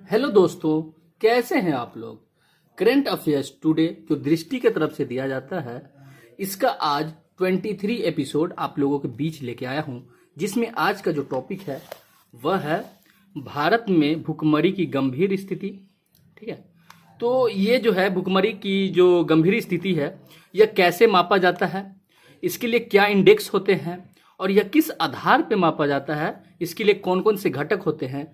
Hello दोस्तों, कैसे हैं आप लोग। करंट अफेयर्स टुडे जो दृष्टि की तरफ से दिया जाता है, इसका आज 23 एपिसोड आप लोगों के बीच लेके आया हूं, जिसमें आज का जो टॉपिक है वह है भारत में भुखमरी की गंभीर स्थिति। ठीक है, तो ये जो है भुखमरी की जो गंभीर स्थिति है, यह कैसे मापा जाता है, इसके लिए क्या इंडेक्स होते हैं और यह किस आधार पर मापा जाता है, इसके लिए कौन कौन से घटक होते हैं।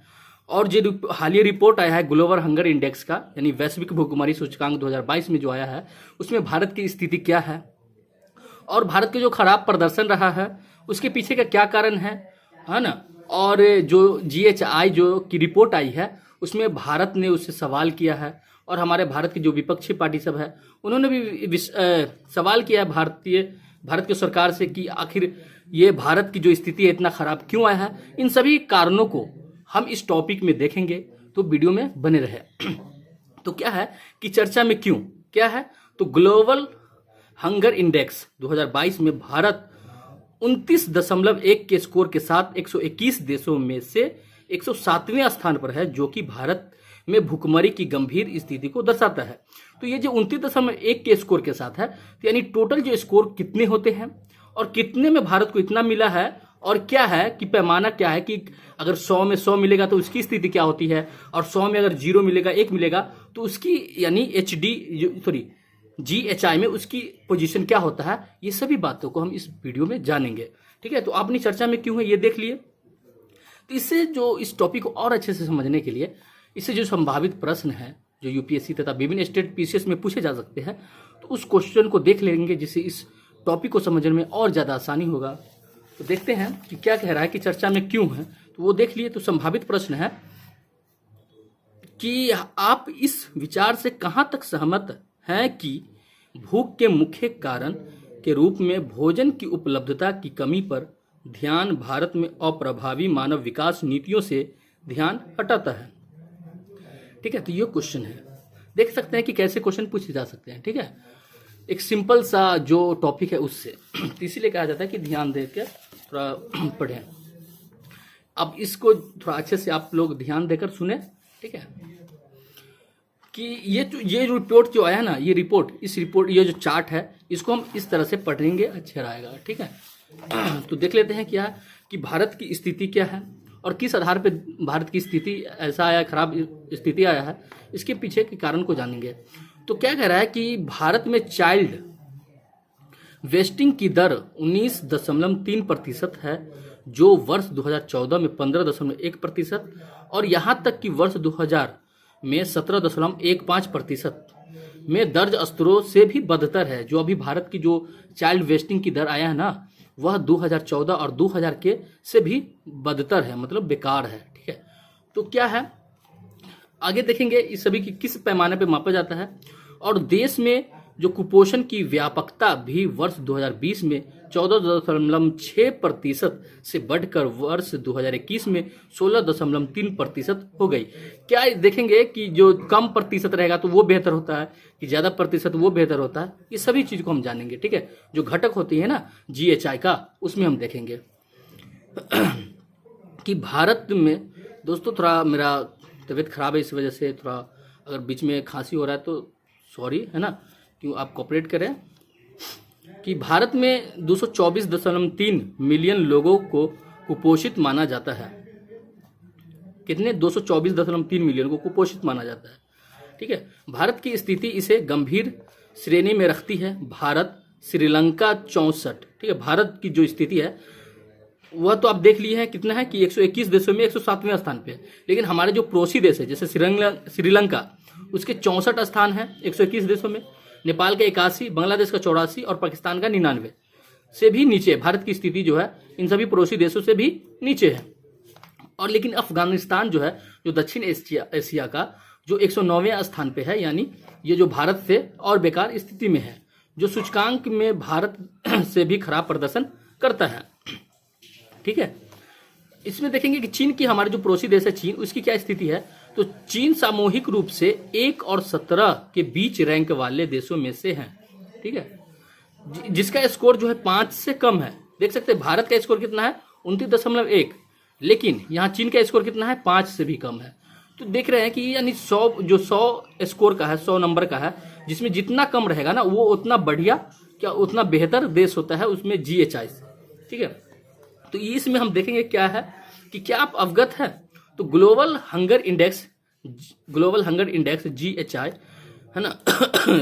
और जो हालिया रिपोर्ट आया है ग्लोबल हंगर इंडेक्स का, यानी वैश्विक भुखमरी सूचकांक 2022 में जो आया है, उसमें भारत की स्थिति क्या है और भारत के जो खराब प्रदर्शन रहा है उसके पीछे का क्या कारण है ना। और जो GHI जो की रिपोर्ट आई है उसमें भारत ने उससे सवाल किया है और हमारे भारत की जो विपक्षी पार्टी सब है उन्होंने भी सवाल किया है भारत की सरकार से कि आखिर ये भारत की जो स्थिति है इतना खराब क्यों आया है। इन सभी कारणों को हम इस टॉपिक में देखेंगे, तो वीडियो में बने रहे। तो क्या है कि चर्चा में क्यों क्या है, तो ग्लोबल हंगर इंडेक्स 2022 में भारत 29.1 के स्कोर के साथ 121 देशों में से 107वें स्थान पर है, जो कि भारत में भुखमरी की गंभीर स्थिति को दर्शाता है। तो ये जो 29.1 के स्कोर के साथ है, तो यानी टोटल जो स्कोर कितने होते हैं और कितने में भारत को इतना मिला है, और क्या है कि पैमाना क्या है कि अगर 100 में 100 मिलेगा तो उसकी स्थिति क्या होती है, और 100 में अगर 0 मिलेगा 1 मिलेगा तो उसकी यानी GHI में उसकी पोजीशन क्या होता है। ये सभी बातों को हम इस वीडियो में जानेंगे। ठीक है, तो आपने चर्चा में क्यों है ये देख लिए। तो इससे जो इस टॉपिक को और अच्छे से समझने के लिए इससे जो संभावित प्रश्न है जो UPSC तथा विभिन्न स्टेट PCS में पूछे जा सकते हैं, तो उस क्वेश्चन को देख लेंगे, जिससे इस टॉपिक को समझने में और ज़्यादा आसानी होगा। तो देखते हैं कि क्या कह रहा है कि चर्चा में क्यों है, तो वो देख लिए। तो संभावित प्रश्न है कि आप इस विचार से कहां तक सहमत हैं कि भूख के मुख्य कारण के रूप में भोजन की उपलब्धता की कमी पर ध्यान भारत में अप्रभावी मानव विकास नीतियों से ध्यान हटाता है। ठीक है, तो ये क्वेश्चन है, देख सकते हैं कि कैसे क्वेश्चन पूछे जा सकते हैं। ठीक है, एक सिंपल सा जो टॉपिक है उससे, तो इसीलिए कहा जाता है कि ध्यान देकर थोड़ा पढ़ें। अब इसको थोड़ा अच्छे से आप लोग ध्यान देकर सुने। ठीक है, कि ये रिपोर्ट जो आया ना, ये जो चार्ट है, इसको हम इस तरह से पढ़ेंगे, अच्छा रहेगा। ठीक है, तो देख लेते हैं क्या कि भारत की स्थिति क्या है और किस आधार पे भारत की स्थिति ऐसा आया, खराब स्थिति आया है, इसके पीछे के कारण को जानेंगे। तो क्या कह रहा है कि भारत में चाइल्ड वेस्टिंग की दर 19.3% है, जो वर्ष 2014 में 15.1% और यहाँ तक कि वर्ष 2000 में 17.15% में दर्ज स्तरों से भी बदतर है। जो अभी भारत की जो चाइल्ड वेस्टिंग की दर आया है ना, वह 2014 और 2000 के से भी बदतर है, मतलब बेकार है। ठीक है, तो क्या है आगे देखेंगे इस सभी की किस पैमाने पे मापा जाता है। और देश में जो कुपोषण की व्यापकता भी वर्ष 2020 में 14.6% से बढ़कर वर्ष 2021 में 16.3% हो गई। क्या देखेंगे कि जो कम प्रतिशत रहेगा तो वो बेहतर होता है कि ज़्यादा प्रतिशत वो बेहतर होता है, ये सभी चीज़ को हम जानेंगे। ठीक है, जो घटक होती है ना GHI का, उसमें हम देखेंगे कि भारत में, दोस्तों थोड़ा मेरा तबीयत खराब है, इस वजह से थोड़ा अगर बीच में खांसी हो रहा है तो सॉरी, है ना, क्यों आप कोऑपरेट करें। कि भारत में 224.3 मिलियन लोगों को कुपोषित माना जाता है। कितने? 224.3 मिलियन को कुपोषित माना जाता है। ठीक है, भारत की स्थिति इसे गंभीर श्रेणी में रखती है। भारत, श्रीलंका 64। ठीक है, भारत की जो स्थिति है वह तो आप देख लिए हैं कितना है कि 121 देशों में 107वें स्थान पे है। लेकिन हमारे जो पड़ोसी देश है जैसे श्रीलंका, उसके 64 स्थान है 121 देशों में, नेपाल का 81, बांग्लादेश का 84 और पाकिस्तान का 99 से भी नीचे। भारत की स्थिति जो है इन सभी पड़ोसी देशों से भी नीचे है। और लेकिन अफगानिस्तान जो है, जो दक्षिण एशिया का, जो 109वें स्थान पे है, यानी ये जो भारत से और बेकार स्थिति में है, जो सूचकांक में भारत से भी खराब प्रदर्शन करता है। ठीक है, इसमें देखेंगे कि चीन की, हमारे जो पड़ोसी देश है चीन, उसकी क्या स्थिति है। तो चीन सामूहिक रूप से 1 और 17 के बीच रैंक वाले देशों में से है। ठीक है, जिसका स्कोर जो है 5 से कम है। देख सकते हैं भारत का स्कोर कितना है 29.1, लेकिन यहाँ चीन का स्कोर कितना है 5 से भी कम है। तो देख रहे हैं कि यानी 100 स्कोर का है, 100 नंबर का है, जिसमें जितना कम रहेगा ना वो उतना बढ़िया, क्या उतना बेहतर देश होता है उसमें GHI से। ठीक है, तो इसमें हम देखेंगे क्या है कि क्या आप अवगत है। तो ग्लोबल हंगर इंडेक्स GHI है ना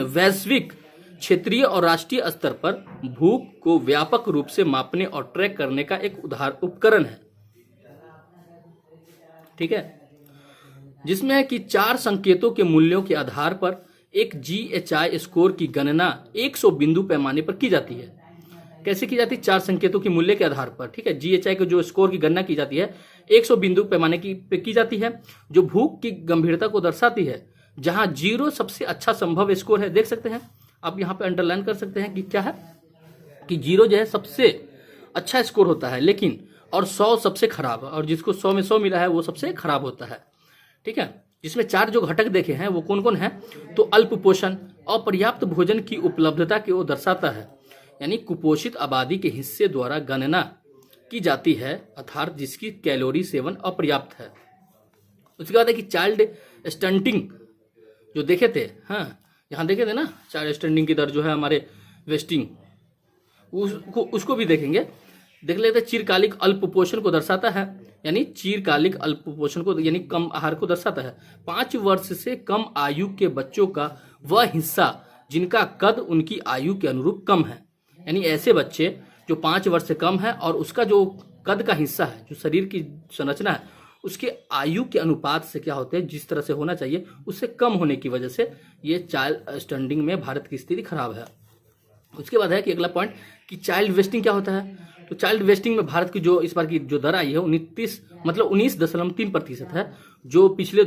वैश्विक, क्षेत्रीय और राष्ट्रीय स्तर पर भूख को व्यापक रूप से मापने और ट्रैक करने का एक उपकरण है। ठीक है, जिसमें है कि 4 संकेतों के मूल्यों के आधार पर एक GHI स्कोर की गणना 100 बिंदु पैमाने पर की जाती है। कैसे की जाती है? 4 संकेतों के मूल्य के आधार पर। ठीक है, GHI के जो स्कोर की गणना की जाती है 100 बिंदु पैमाने की जाती है, जो भूख की गंभीरता को दर्शाती है, जहां 0 सबसे अच्छा संभव स्कोर है। देख सकते हैं आप, यहाँ पे अंडरलाइन कर सकते हैं कि क्या है कि 0 जो है सबसे अच्छा स्कोर होता है, लेकिन और 100 सबसे खराब, और जिसको 100 में 100 मिला है वो सबसे खराब होता है। ठीक है, जिसमें 4 जो घटक देखे हैं वो कौन कौन है? तो अल्प पोषण, अपर्याप्त भोजन की उपलब्धता की ओर दर्शाता है, यानी कुपोषित आबादी के हिस्से द्वारा गणना की जाती है, अर्थात जिसकी कैलोरी सेवन अपर्याप्त है। उसके बाद है कि चाइल्ड स्टंटिंग जो देखे थे, हाँ यहाँ देखे थे ना, चाइल्ड स्टंटिंग की दर जो है हमारे वेस्टिंग, उसको भी देखेंगे। देख लेते हैं, चिरकालिक अल्प पोषण को दर्शाता है, यानी चिरकालिक अल्प पोषण को यानी कम आहार को दर्शाता है। 5 वर्ष से कम आयु के बच्चों का वह हिस्सा जिनका कद उनकी आयु के अनुरूप कम है, यानी ऐसे बच्चे जो 5 वर्ष से कम है और उसका जो कद का हिस्सा है, जो शरीर की संरचना है, उसके आयु के अनुपात से क्या होते हैं, जिस तरह से होना चाहिए उससे कम होने की वजह से ये चाइल्ड स्टंडिंग में भारत की स्थिति खराब है। उसके बाद है कि अगला पॉइंट कि चाइल्ड वेस्टिंग क्या होता है। तो चाइल्ड वेस्टिंग में भारत की जो इस बार की जो दर आई है 19.3% है, जो पिछले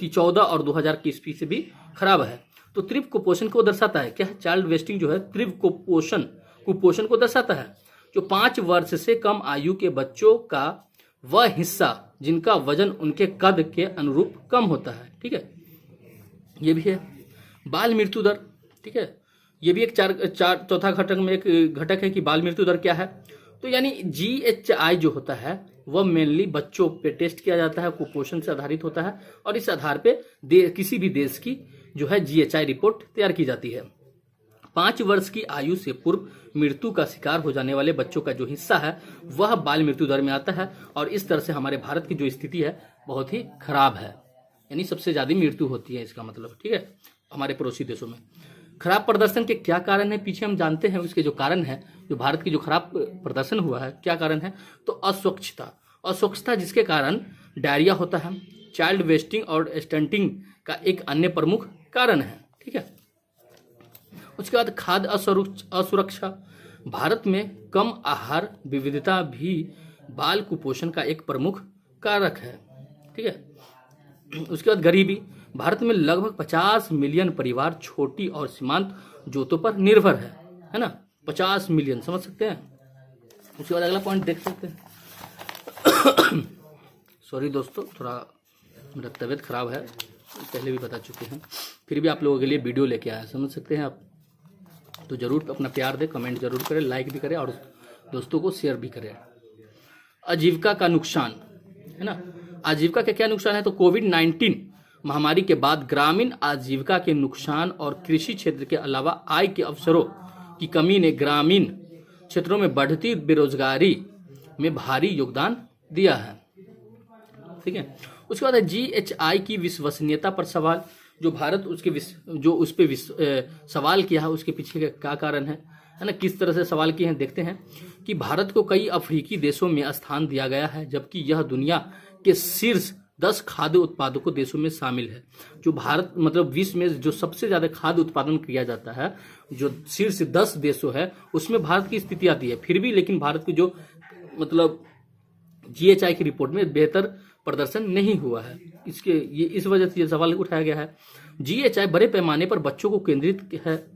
14 और 2000 की ईस्वी से भी खराब है। तो तीव्र कुपोषण को दर्शाता है। क्या है? चाइल्ड वेस्टिंग जो है तीव्र कुपोषण को दर्शाता है, जो 5 वर्ष से कम आयु के बच्चों का वह हिस्सा जिनका वजन उनके कद के अनुरूप कम होता है। ठीक है, ये भी है। बाल मृत्यु दर, ठीक है, ये भी एक चौथा घटक में एक घटक है कि बाल मृत्यु दर क्या है। तो यानी GHI जो होता है वह मेनली बच्चों पे टेस्ट किया जाता है, कुपोषण से आधारित होता है, और इस आधार पे किसी भी देश की जो है GHI रिपोर्ट तैयार की जाती है। 5 वर्ष की आयु से पूर्व मृत्यु का शिकार हो जाने वाले बच्चों का जो हिस्सा है वह बाल मृत्यु दर में आता है, और इस तरह से हमारे भारत की जो स्थिति है बहुत ही खराब है, यानी सबसे ज्यादा मृत्यु होती है इसका मतलब। ठीक है, हमारे पड़ोसी देशों में। खराब प्रदर्शन के क्या कारण है, पीछे हम जानते हैं उसके जो कारण है, जो भारत की जो खराब प्रदर्शन हुआ है क्या कारण है। तो अस्वच्छता जिसके कारण डायरिया होता है, चाइल्ड वेस्टिंग और स्टंटिंग का एक अन्य प्रमुख कारण है। ठीक है, उसके बाद खाद्य असुरक्षा, भारत में कम आहार विविधता भी बाल कुपोषण का एक प्रमुख कारक है। ठीक है, उसके बाद गरीबी, भारत में लगभग 50 मिलियन परिवार छोटी और सीमांत जोतों पर निर्भर है ना, 50 मिलियन, समझ सकते हैं। उसके बाद अगला पॉइंट देख सकते हैं। सॉरी दोस्तों, थोड़ा मेरा तबीयत खराब है, पहले भी बता चुके हैं, फिर भी आप लोगों के लिए वीडियो लेके आया, समझ सकते हैं आप। तो जरूर अपना प्यार दें, कमेंट जरूर करें, लाइक भी करें और दोस्तों को शेयर भी करें। आजीविका का नुकसान है ना, आजीविका के क्या नुकसान है। तो कोविड-19 महामारी के बाद ग्रामीण आजीविका के नुकसान और कृषि क्षेत्र के अलावा आय के अवसरों की कमी ने ग्रामीण क्षेत्रों में बढ़ती बेरोजगारी में भारी योगदान दिया है। ठीक है, उसके बाद है GHI की विश्वसनीयता पर सवाल, जो भारत जो उस पे सवाल किया है उसके पीछे क्या कारण है ना, किस तरह से सवाल किए हैं देखते हैं। कि भारत को कई अफ्रीकी देशों में स्थान दिया गया है, जबकि यह दुनिया के शीर्ष 10 खाद्य उत्पादकों देशों में शामिल है। जो भारत मतलब विश्व में जो सबसे ज्यादा खाद्य उत्पादन किया जाता है, जो शीर्ष 10 देशों है उसमें भारत की स्थिति आती है। फिर भी लेकिन भारत की जो मतलब GHI की रिपोर्ट में बेहतर प्रदर्शन नहीं हुआ है। इस वजह से ये सवाल उठाया गया है। GHI बड़े पैमाने पर बच्चों को केंद्रित है,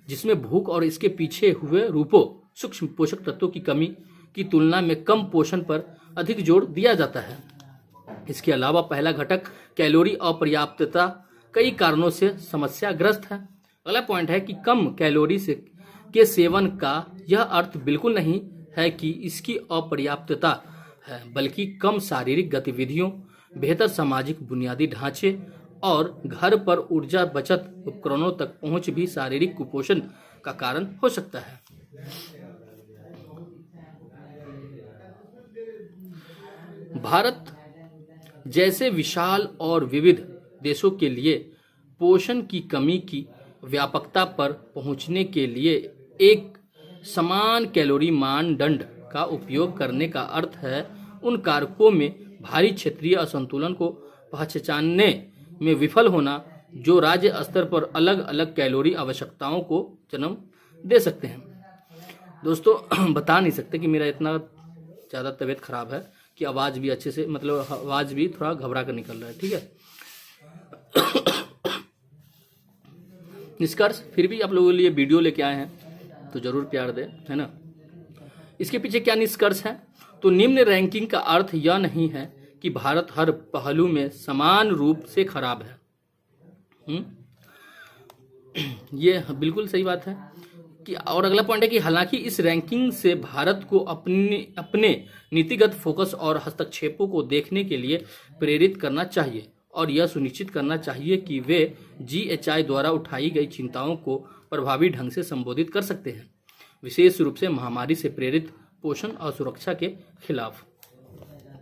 जिसमें भूख और इसके पीछे हुए रूपों सूक्ष्म पोषक तत्वों की कमी की तुलना में कम पोषण पर अधिक जोर दिया जाता है। इसके अलावा पहला घटक कैलोरी अपर्याप्तता कई कारणों से समस्याग्रस्त है। अगला पॉइंट है कि कम कैलोरी के सेवन का यह अर्थ बिल्कुल नहीं है कि इसकी अपर्याप्तता है, बल्कि कम शारीरिक गतिविधियों बेहतर सामाजिक बुनियादी ढांचे और घर पर ऊर्जा बचत उपकरणों तक पहुंच भी शारीरिक कुपोषण का कारण हो सकता है। भारत जैसे विशाल और विविध देशों के लिए पोषण की कमी की व्यापकता पर पहुंचने के लिए एक समान कैलोरी मानदंड का उपयोग करने का अर्थ है उन कारकों में भारी क्षेत्रीय असंतुलन को पहचानने में विफल होना जो राज्य स्तर पर अलग अलग कैलोरी आवश्यकताओं को जन्म दे सकते हैं। दोस्तों बता नहीं सकते कि मेरा इतना ज़्यादा तबीयत खराब है कि आवाज़ भी अच्छे से मतलब आवाज़ भी थोड़ा घबरा कर निकल रहा है। ठीक है। निष्कर्ष फिर भी आप लोगों के लिए वीडियो लेके आए हैं तो जरूर प्यार दें, है ना। इसके पीछे क्या निष्कर्ष है? तो निम्न रैंकिंग का अर्थ यह नहीं है कि भारत हर पहलू में समान रूप से खराब है। ये बिल्कुल सही बात है कि और अगला पॉइंट है कि हालांकि इस रैंकिंग से भारत को अपने नीतिगत फोकस और हस्तक्षेपों को देखने के लिए प्रेरित करना चाहिए और यह सुनिश्चित करना चाहिए कि वे GHI द्वारा उठाई गई चिंताओं को प्रभावी ढंग से संबोधित कर सकते हैं, विशेष रूप से महामारी से प्रेरित पोषण और सुरक्षा के खिलाफ।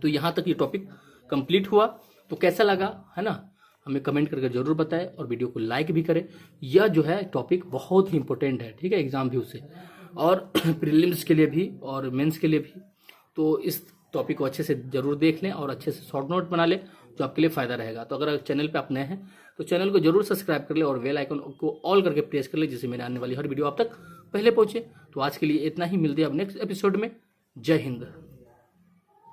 तो यहाँ तक ये टॉपिक कंप्लीट हुआ। तो कैसा लगा, है ना, हमें कमेंट करके जरूर बताएं और वीडियो को लाइक भी करें। यह जो है टॉपिक बहुत ही इंपॉर्टेंट है, ठीक है, एग्जाम व्यू से और प्रीलिम्स के लिए भी और मेंस के लिए भी। तो इस टॉपिक को अच्छे से जरूर देख लें और अच्छे से शॉर्ट नोट बना लें जो आपके लिए फ़ायदा रहेगा। तो अगर चैनल पे आप नए हैं तो चैनल को जरूर सब्सक्राइब कर ले और बेल आइकन को ऑल करके प्रेस कर ले जिससे मेरे आने वाली हर वीडियो आप तक पहले पहुंचे। तो आज के लिए इतना ही, मिलते हैं अब नेक्स्ट एपिसोड में। जय हिंद।